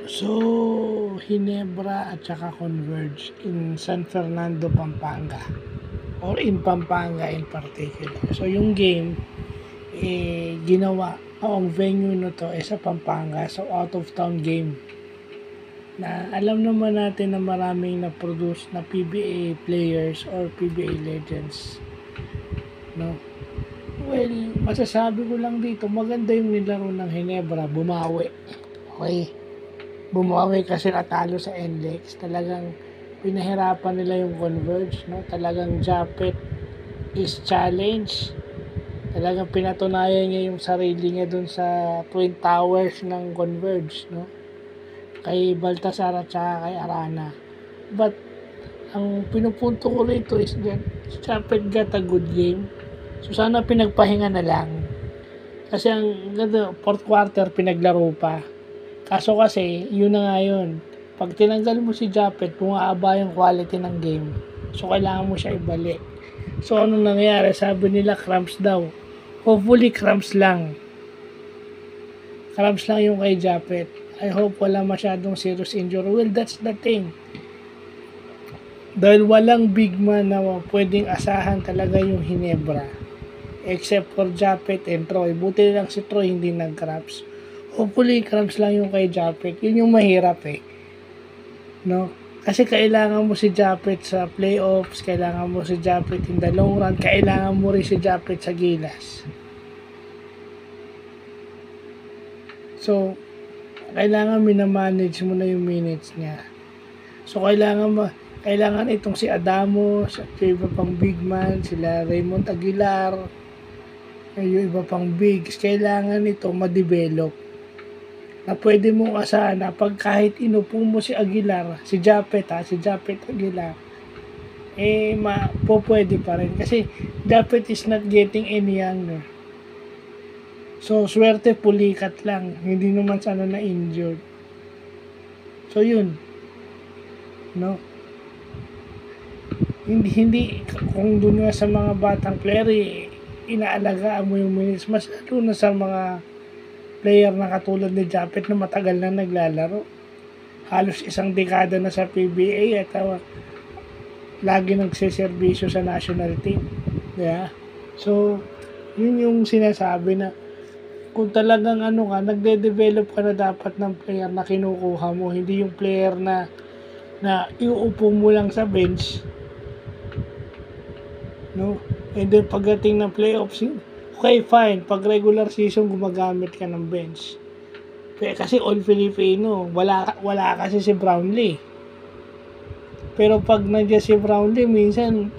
So, Ginebra at saka Converge in San Fernando, Pampanga. Or in Pampanga in particular. So, yung game, ginawa, ang venue na to sa Pampanga. So, out of town game. Na alam naman natin na maraming na-produce na PBA players or PBA legends. No? Well, masasabi ko lang dito, maganda yung nilaro ng Ginebra, bumawi. Okay? Bumawi kasi natalo sa NLEX. Talagang pinahirapan nila yung Converge, no? Talagang Japet is challenge. Talagang pinatunayan niya yung sarili niya dun sa Twin Towers ng Converge, no? Kay Baltasar at saka kay Arana. But ang pinupunto ko rito is that Japet got a good game. So sana pinagpahinga na lang. Kasi ang fourth quarter pinaglaro pa. Kaso kasi, yun na nga yun. Pag tinanggal mo si Japet, bumaaba yung quality ng game. So, kailangan mo siya ibalik. So, anong nangyayari? Sabi nila, cramps daw. Hopefully, cramps lang. Cramps lang yung kay Japet. I hope wala masyadong serious injury. Well, that's the thing. Dahil walang big man na pwedeng asahan talaga yung Ginebra. Except for Japet and Troy. Buti lang si Troy hindi nag-cramps. Hopefully, cramps lang yung kay Japet. Yun yung mahirap no? Kasi kailangan mo si Japet sa playoffs, kailangan mo si Japet in the long run, kailangan mo rin si Japet sa Gilas. So, kailangan minamanage mo na yung minutes niya. So, kailangan itong si Adamo, sa iba pang big man, sila Raymond Aguilar, yung iba pang bigs, kailangan ito ma-develop. Na pwede mong asahan na pag kahit inupo mo si Aguilar, si Japet Aguilar, pwede pa rin. Kasi Japet is not getting any younger. So, swerte pulikat lang. Hindi naman sana na-injured. So, yun. No? Hindi kung doon nga sa mga batang player, inaalagaan mo yung minutes. Mas lalo na sa mga player na katulad ni Japet na matagal na naglalaro. Halos isang dekada na sa PBA at lagi nagsiservisyo sa national team. Yeah. So, yun yung sinasabi na kung talagang nagde-develop ka na dapat ng player na kinukuha mo, hindi yung player na iuupo mo lang sa bench. No? And then pagdating ng playoffs, okay, fine. Pag regular season, gumagamit ka ng bench. Kasi all Filipino, wala kasi si Brownlee. Pero pag nandiyan si Brownlee, minsan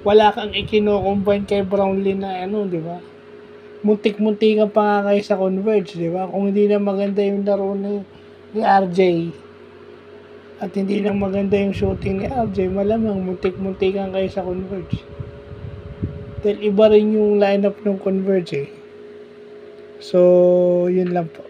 wala kang ikino-combine kay Brownlee na di ba? Muntik-muntikan pa nga kayo sa Converge, di ba? Kung hindi na maganda yung laro ni RJ at hindi na maganda yung shooting ni RJ, malamang muntik-muntikan kayo sa Converge. Dahil iba rin yung lineup ng Converge So, yun lang po.